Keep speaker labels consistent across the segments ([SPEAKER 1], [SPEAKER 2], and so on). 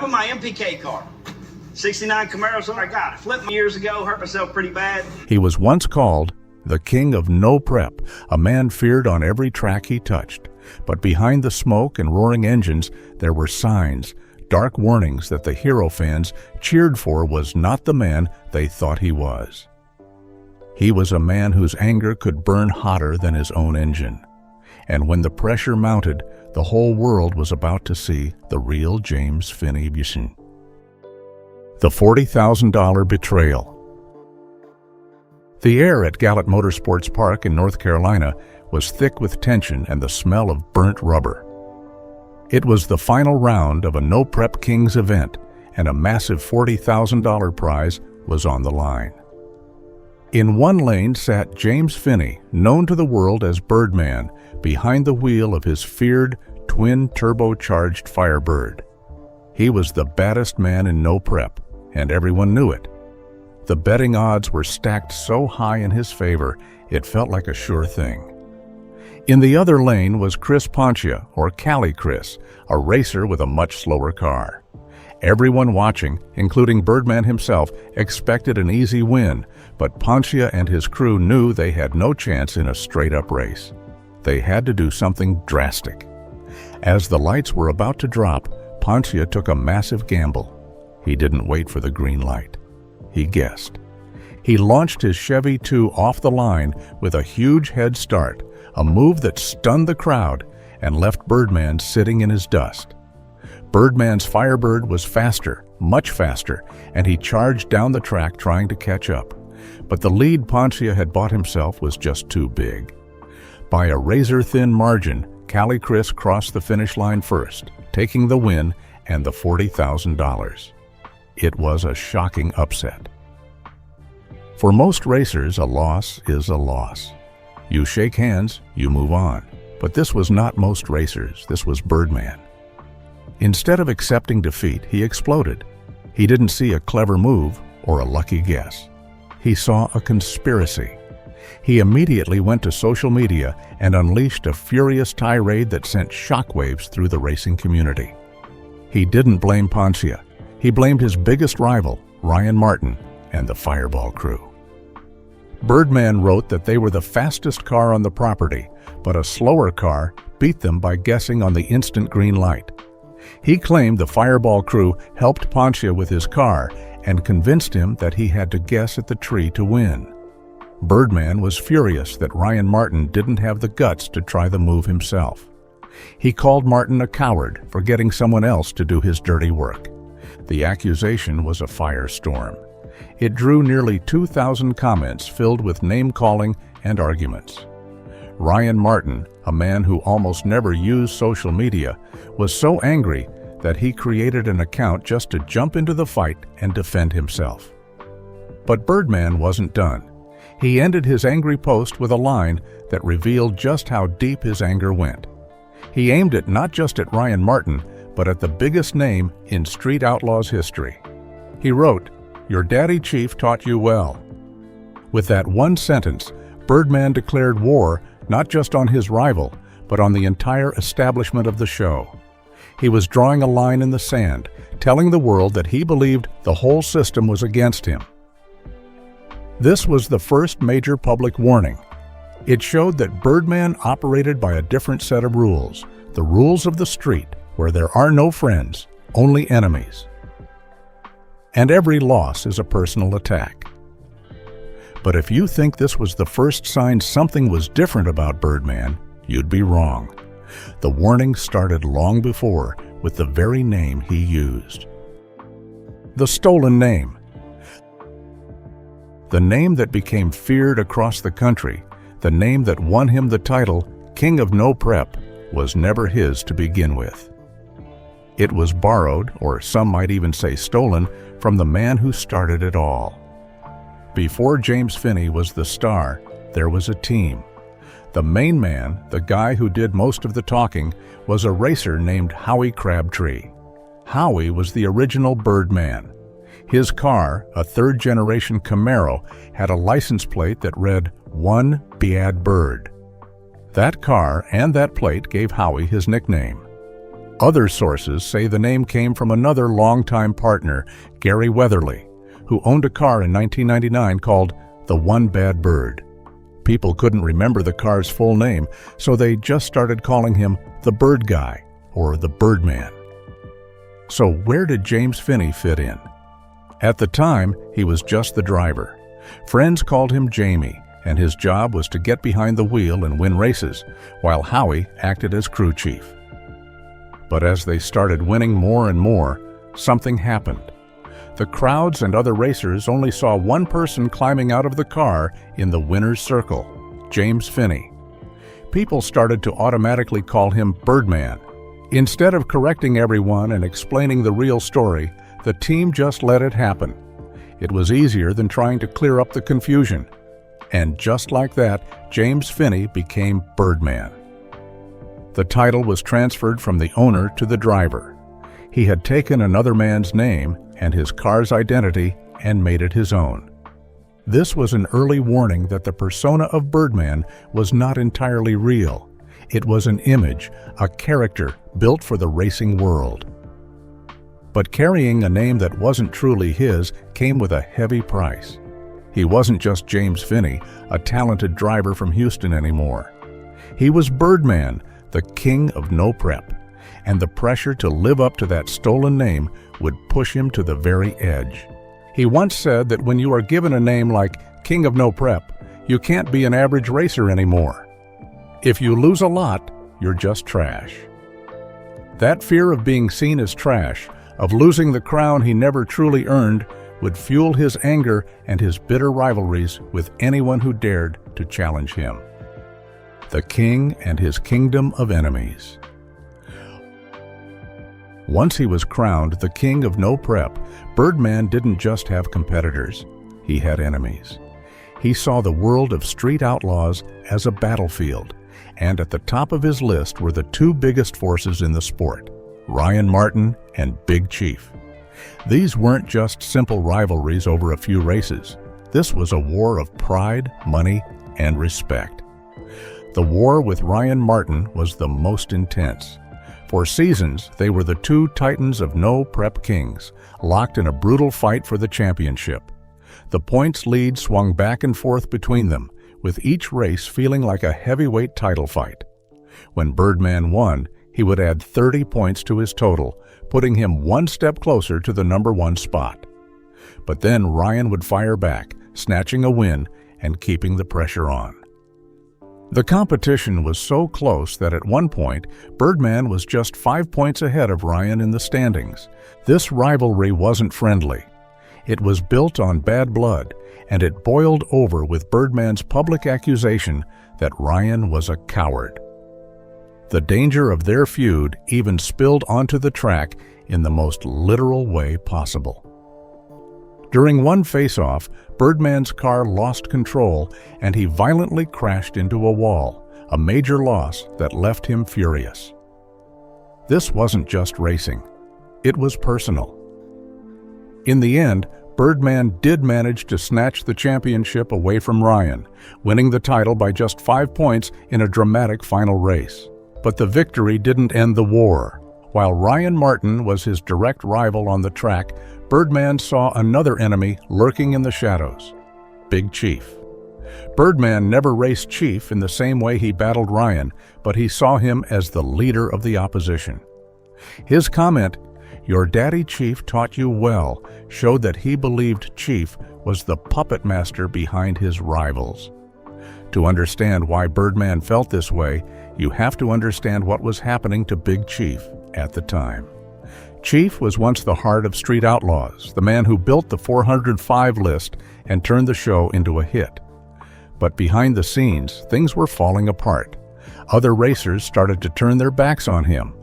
[SPEAKER 1] with my MPK car. 69 Camaro, so I got it. Flipped me years ago, hurt myself pretty bad.
[SPEAKER 2] He was once called the king of no prep, a man feared on every track he touched. But behind the smoke and roaring engines, there were signs, dark warnings that the hero fans cheered for was not the man they thought he was. He was a man whose anger could burn hotter than his own engine. And when the pressure mounted, the whole world was about to see the real James Finney. The $40,000 betrayal. The air at Gallat Motorsports Park in North Carolina was thick with tension and the smell of burnt rubber. It was the final round of a No Prep Kings event, and a massive $40,000 prize was on the line. In one lane sat James Finney, known to the world as Birdman, behind the wheel of his feared twin-turbocharged Firebird. He was the baddest man in No Prep, and everyone knew it. The betting odds were stacked so high in his favor, it felt like a sure thing. In the other lane was Chris Pontia, or Cali Chris, a racer with a much slower car. Everyone watching, including Birdman himself, expected an easy win, but Pontia and his crew knew they had no chance in a straight-up race. They had to do something drastic. As the lights were about to drop, Pontia took a massive gamble. He didn't wait for the green light. He guessed. He launched his Chevy 2 off the line with a huge head start, a move that stunned the crowd and left Birdman sitting in his dust. Birdman's Firebird was faster, much faster, and he charged down the track trying to catch up. But the lead Pontia had bought himself was just too big. By a razor-thin margin, Cali Chris crossed the finish line first, taking the win and the $40,000. It was a shocking upset. For most racers, a loss is a loss. You shake hands, you move on. But this was not most racers, this was Birdman. Instead of accepting defeat, he exploded. He didn't see a clever move or a lucky guess. He saw a conspiracy. He immediately went to social media and unleashed a furious tirade that sent shockwaves through the racing community. He didn't blame Pontia. He blamed his biggest rival, Ryan Martin, and the Fireball crew. Birdman wrote that they were the fastest car on the property, but a slower car beat them by guessing on the instant green light. He claimed the Fireball crew helped Pontia with his car and convinced him that he had to guess at the tree to win. Birdman was furious that Ryan Martin didn't have the guts to try the move himself. He called Martin a coward for getting someone else to do his dirty work. The accusation was a firestorm. It drew nearly 2,000 comments filled with name-calling and arguments. Ryan Martin, a man who almost never used social media, was so angry that he created an account just to jump into the fight and defend himself. But Birdman wasn't done. He ended his angry post with a line that revealed just how deep his anger went. He aimed it not just at Ryan Martin, but at the biggest name in Street Outlaws history. He wrote, "Your daddy chief taught you well." With that one sentence, Birdman declared war not just on his rival, but on the entire establishment of the show. He was drawing a line in the sand, telling the world that he believed the whole system was against him. This was the first major public warning. It showed that Birdman operated by a different set of rules, the rules of the street, where there are no friends, only enemies. And every loss is a personal attack. But if you think this was the first sign something was different about Birdman, you'd be wrong. The warning started long before with the very name he used. The stolen name. The name that became feared across the country, the name that won him the title King of No Prep, was never his to begin with. It was borrowed, or some might even say stolen, from the man who started it all. Before James Finney was the star, there was a team. The main man, the guy who did most of the talking, was a racer named Howie Crabtree. Howie was the original Birdman. His car, a third-generation Camaro, had a license plate that read, "One Bad Bird." That car and that plate gave Howie his nickname. Other sources say the name came from another longtime partner, Gary Weatherly, who owned a car in 1999 called the One Bad Bird. People couldn't remember the car's full name, so they just started calling him the Bird Guy or the Birdman. So where did James Finney fit in? At the time, he was just the driver. Friends called him Jamie, and his job was to get behind the wheel and win races, while Howie acted as crew chief. But as they started winning more and more, something happened. The crowds and other racers only saw one person climbing out of the car in the winner's circle, James Finney. People started to automatically call him Birdman. Instead of correcting everyone and explaining the real story, the team just let it happen. It was easier than trying to clear up the confusion. And just like that, James Finney became Birdman. The title was transferred from the owner to the driver. He had taken another man's name and his car's identity and made it his own. This was an early warning that the persona of Birdman was not entirely real. It was an image, a character built for the racing world. But carrying a name that wasn't truly his came with a heavy price. He wasn't just James Finney, a talented driver from Houston anymore. He was Birdman, the king of no prep, and the pressure to live up to that stolen name would push him to the very edge. He once said that when you are given a name like King of No Prep, you can't be an average racer anymore. If you lose a lot, you're just trash. That fear of being seen as trash, of losing the crown he never truly earned, would fuel his anger and his bitter rivalries with anyone who dared to challenge him. The king and his kingdom of enemies. Once he was crowned the king of no prep, Birdman didn't just have competitors, he had enemies. He saw the world of street outlaws as a battlefield, and at the top of his list were the two biggest forces in the sport, Ryan Martin and Big Chief. These weren't just simple rivalries over a few races. This was a war of pride, money, and respect. The war with Ryan Martin was the most intense. For seasons, they were the two titans of no prep kings, locked in a brutal fight for the championship. The points lead swung back and forth between them, with each race feeling like a heavyweight title fight. When Birdman won, he would add 30 points to his total, putting him one step closer to the #1 spot. But then Ryan would fire back, snatching a win and keeping the pressure on. The competition was so close that at one point, Birdman was just 5 points ahead of Ryan in the standings. This rivalry wasn't friendly. It was built on bad blood, and it boiled over with Birdman's public accusation that Ryan was a coward. The danger of their feud even spilled onto the track in the most literal way possible. During one face-off, Birdman's car lost control and he violently crashed into a wall, a major loss that left him furious. This wasn't just racing. It was personal. In the end, Birdman did manage to snatch the championship away from Ryan, winning the title by just 5 points in a dramatic final race. But the victory didn't end the war. While Ryan Martin was his direct rival on the track, Birdman saw another enemy lurking in the shadows, Big Chief. Birdman never raced Chief in the same way he battled Ryan, but he saw him as the leader of the opposition. His comment, "Your daddy Chief taught you well," showed that he believed Chief was the puppet master behind his rivals. To understand why Birdman felt this way, you have to understand what was happening to Big Chief at the time. Chief was once the heart of Street Outlaws, the man who built the 405 list and turned the show into a hit. But behind the scenes, things were falling apart. Other racers started to turn their backs on him.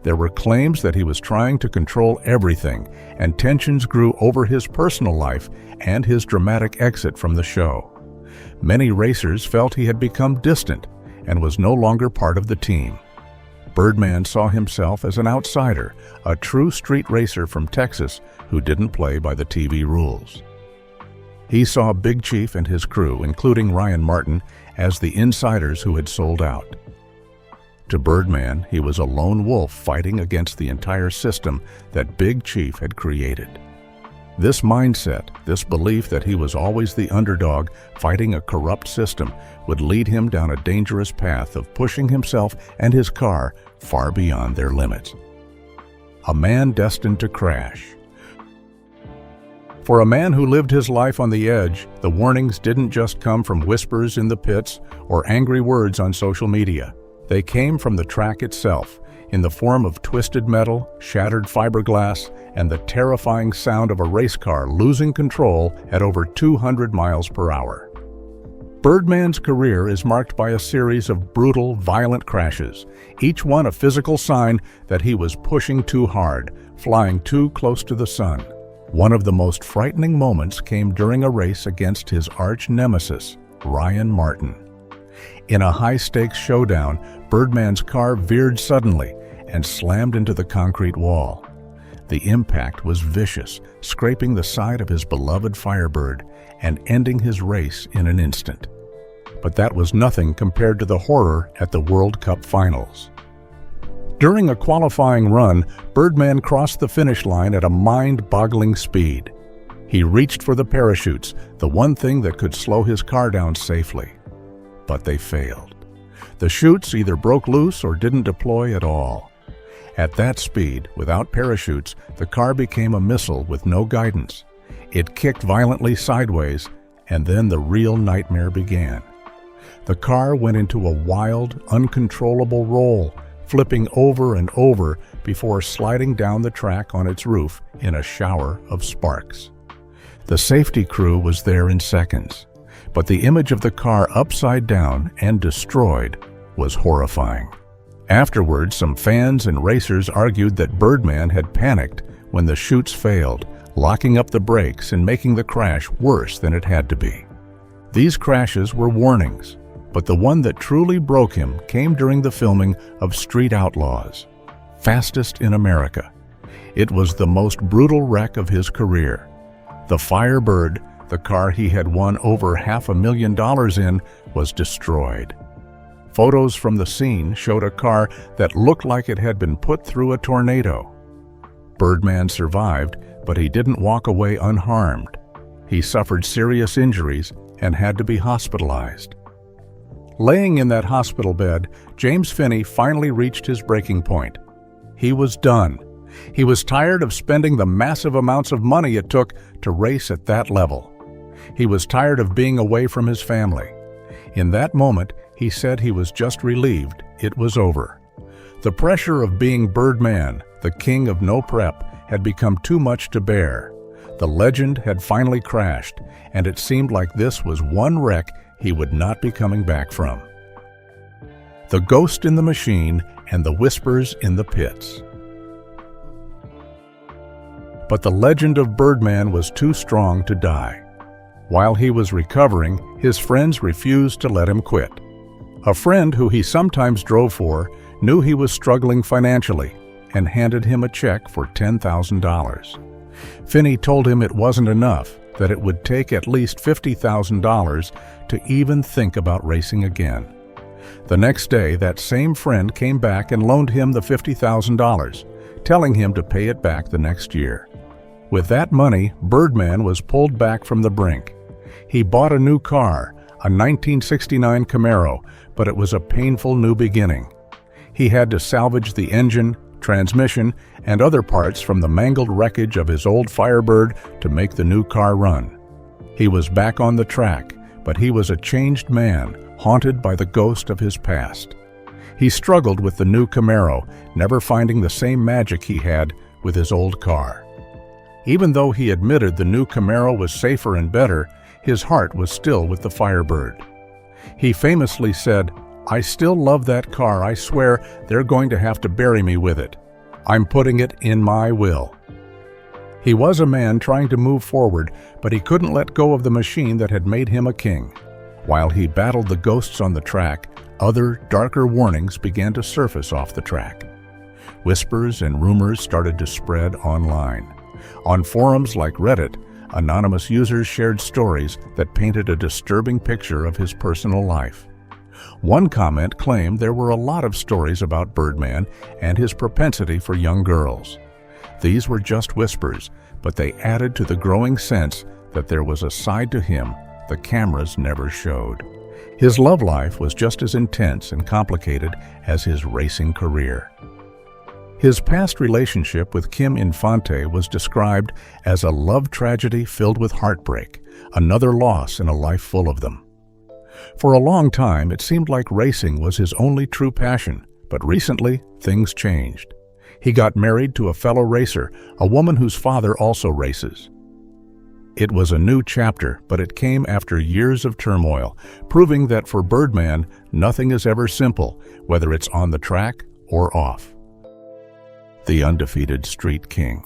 [SPEAKER 2] There were claims that he was trying to control everything, and tensions grew over his personal life and his dramatic exit from the show. Many racers felt he had become distant and was no longer part of the team. Birdman saw himself as an outsider, a true street racer from Texas who didn't play by the TV rules. He saw Big Chief and his crew, including Ryan Martin, as the insiders who had sold out. To Birdman, he was a lone wolf fighting against the entire system that Big Chief had created. This mindset, this belief that he was always the underdog fighting a corrupt system, would lead him down a dangerous path of pushing himself and his car far beyond their limits. A man destined to crash. For a man who lived his life on the edge, the warnings didn't just come from whispers in the pits or angry words on social media. They came from the track itself, in the form of twisted metal, shattered fiberglass, and the terrifying sound of a race car losing control at over 200 miles per hour. Birdman's career is marked by a series of brutal, violent crashes, each one a physical sign that he was pushing too hard, flying too close to the sun. One of the most frightening moments came during a race against his arch nemesis, Ryan Martin. In a high-stakes showdown, Birdman's car veered suddenly and slammed into the concrete wall. The impact was vicious, scraping the side of his beloved Firebird and ending his race in an instant. But that was nothing compared to the horror at the World Cup Finals. During a qualifying run, Birdman crossed the finish line at a mind-boggling speed. He reached for the parachutes, the one thing that could slow his car down safely. But they failed. The chutes either broke loose or didn't deploy at all. At that speed, without parachutes, the car became a missile with no guidance. It kicked violently sideways, and then the real nightmare began. The car went into a wild, uncontrollable roll, flipping over and over before sliding down the track on its roof in a shower of sparks. The safety crew was there in seconds, but the image of the car upside down and destroyed was horrifying. Afterwards, some fans and racers argued that Birdman had panicked when the chutes failed, locking up the brakes and making the crash worse than it had to be. These crashes were warnings, but the one that truly broke him came during the filming of Street Outlaws, Fastest in America. It was the most brutal wreck of his career. The Firebird, the car he had won over $500,000 in, was destroyed. Photos from the scene showed a car that looked like it had been put through a tornado. Birdman survived, but he didn't walk away unharmed. He suffered serious injuries and had to be hospitalized. Laying in that hospital bed, James Finney finally reached his breaking point. He was done. He was tired of spending the massive amounts of money it took to race at that level. He was tired of being away from his family. In that moment, he said he was just relieved it was over. The pressure of being Birdman, the king of no prep, had become too much to bear. The legend had finally crashed, and it seemed like this was one wreck he would not be coming back from. The ghost in the machine and the whispers in the pits. But the legend of Birdman was too strong to die. While he was recovering, his friends refused to let him quit. A friend who he sometimes drove for knew he was struggling financially and handed him a check for $10,000. Finney told him it wasn't enough, that it would take at least $50,000 to even think about racing again. The next day, that same friend came back and loaned him the $50,000, telling him to pay it back the next year. With that money, Birdman was pulled back from the brink. He bought a new car, a 1969 Camaro, but it was a painful new beginning. He had to salvage the engine, transmission, and other parts from the mangled wreckage of his old Firebird to make the new car run. He was back on the track, but he was a changed man, haunted by the ghost of his past. He struggled with the new Camaro, never finding the same magic he had with his old car. Even though he admitted the new Camaro was safer and better, his heart was still with the Firebird. He famously said, "I still love that car. I swear they're going to have to bury me with it. I'm putting it in my will." He was a man trying to move forward, but he couldn't let go of the machine that had made him a king. While he battled the ghosts on the track, other, darker warnings began to surface off the track. Whispers and rumors started to spread online. On forums like Reddit, anonymous users shared stories that painted a disturbing picture of his personal life. One comment claimed there were a lot of stories about Birdman and his propensity for young girls. These were just whispers, but they added to the growing sense that there was a side to him the cameras never showed. His love life was just as intense and complicated as his racing career. His past relationship with Kim Infante was described as a love tragedy filled with heartbreak, another loss in a life full of them. For a long time, it seemed like racing was his only true passion, but recently, things changed. He got married to a fellow racer, a woman whose father also races. It was a new chapter, but it came after years of turmoil, proving that for Birdman, nothing is ever simple, whether it's on the track or off. The undefeated Street King.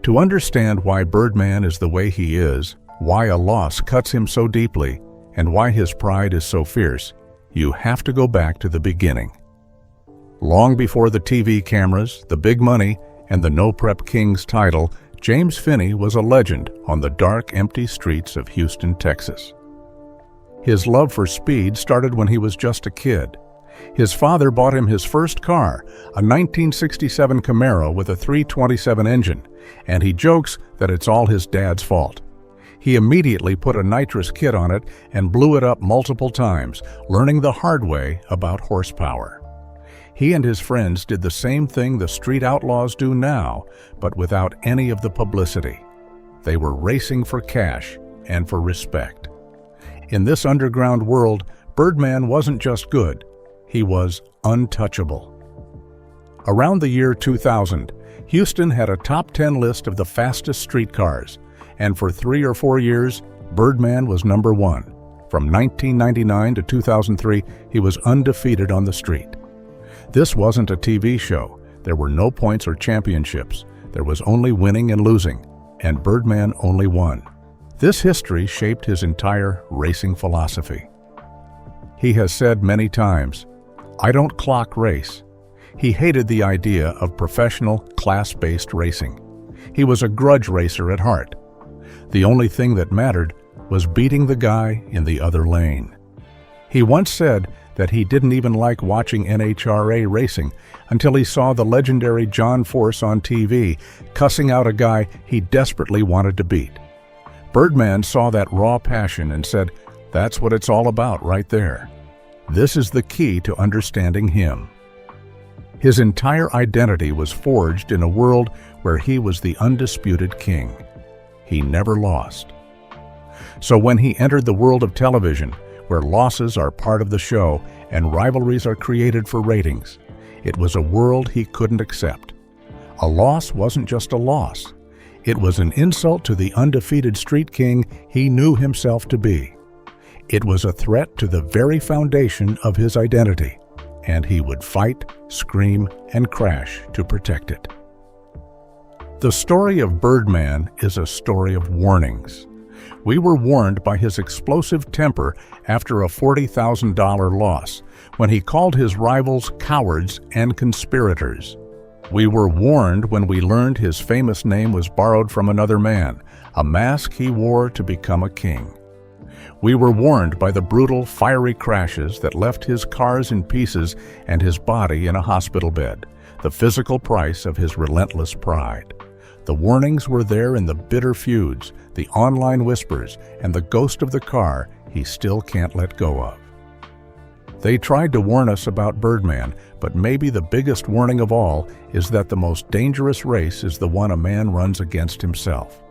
[SPEAKER 2] To understand why Birdman is the way he is, why a loss cuts him so deeply, and why his pride is so fierce, you have to go back to the beginning. Long before the TV cameras, the big money, and the No Prep Kings title, James Finney was a legend on the dark, empty streets of Houston, Texas. His love for speed started when he was just a kid. His father bought him his first car, a 1967 Camaro with a 327 engine, and he jokes that it's all his dad's fault. He immediately put a nitrous kit on it and blew it up multiple times, learning the hard way about horsepower. He and his friends did the same thing the street outlaws do now, but without any of the publicity. They were racing for cash and for respect. In this underground world, Birdman wasn't just good, he was untouchable. Around the year 2000, Houston had a top 10 list of the fastest streetcars, and for 3 or 4 years, Birdman was number one. From 1999 to 2003, he was undefeated on the street. This wasn't a TV show. There were no points or championships. There was only winning and losing, and Birdman only won. This history shaped his entire racing philosophy. He has said many times, "I don't clock race." He hated the idea of professional, class-based racing. He was a grudge racer at heart. The only thing that mattered was beating the guy in the other lane. He once said that he didn't even like watching NHRA racing until he saw the legendary John Force on TV cussing out a guy he desperately wanted to beat. Birdman saw that raw passion and said, "That's what it's all about right there." This is the key to understanding him. His entire identity was forged in a world where he was the undisputed king. He never lost. So when he entered the world of television, where losses are part of the show and rivalries are created for ratings, it was a world he couldn't accept. A loss wasn't just a loss. It was an insult to the undefeated street king he knew himself to be. It was a threat to the very foundation of his identity, and he would fight, scream, and crash to protect it. The story of Birdman is a story of warnings. We were warned by his explosive temper after a $40,000 loss, when he called his rivals cowards and conspirators. We were warned when we learned his famous name was borrowed from another man, a mask he wore to become a king. We were warned by the brutal, fiery crashes that left his cars in pieces and his body in a hospital bed, the physical price of his relentless pride. The warnings were there in the bitter feuds, the online whispers, and the ghost of the car he still can't let go of. They tried to warn us about Birdman, but maybe the biggest warning of all is that the most dangerous race is the one a man runs against himself.